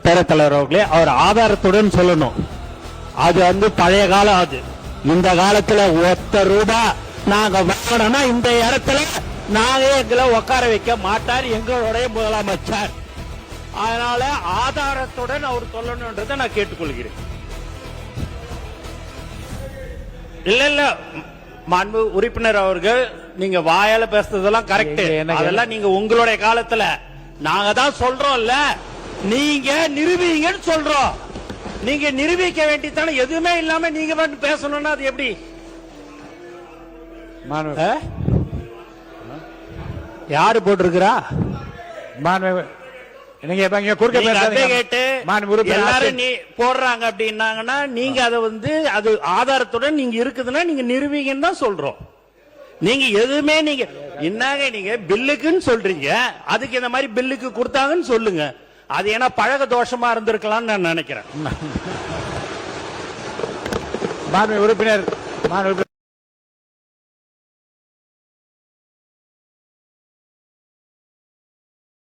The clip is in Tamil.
பேரத்தலைவர் அவர்களே, அவர் ஆதாரத்துடன் சொல்லணும். அது வந்து பழைய காலம். அது இந்த காலத்துல ₹1 நாங்க வாங்கணும்னா இந்த இடத்துல நாங்க எங்களை உட்கார வைக்க மாட்டார் எங்களுடைய முதலமைச்சர். அதனால ஆதாரத்துடன் அவர் சொல்லணும்ன்றதை நான் கேட்டுக்கொள்கிறேன். இல்ல மாண்பு உறுப்பினர் அவர்கள், நீங்க வாயால பேசுறதெல்லாம் கரெக்ட். அதெல்லாம் நீங்க உங்களுடைய காலத்துல நாங்க தான் சொல்றோம்ல, நீங்க நிரூபிங்கன்னு சொல்றோம். நீங்க நிரூபிக்க வேண்டியதானே. எதுவுமே இல்லாம நீங்க மட்டும் பேசணும்னா அது எப்படி? யாரு போட்டிருக்கிறா? எல்லாரும் நீ போடுறாங்க அப்படின்னாங்கன்னா நீங்க அதை வந்து அது ஆதாரத்துடன் நீங்க இருக்குதுன்னா நீங்க நிரூபிங்கன்னு தான் சொல்றோம். நீங்க எதுவுமே நீங்க என்னங்க நீங்க பில்லுக்குன்னு சொல்றீங்க, அதுக்கு இந்த மாதிரி பில்லுக்கு கொடுத்தாங்கன்னு சொல்லுங்க. அது ஏன்னா பழக தோஷமா இருந்திருக்கலாம்னு நான் நினைக்கிறேன். உறுப்பினர்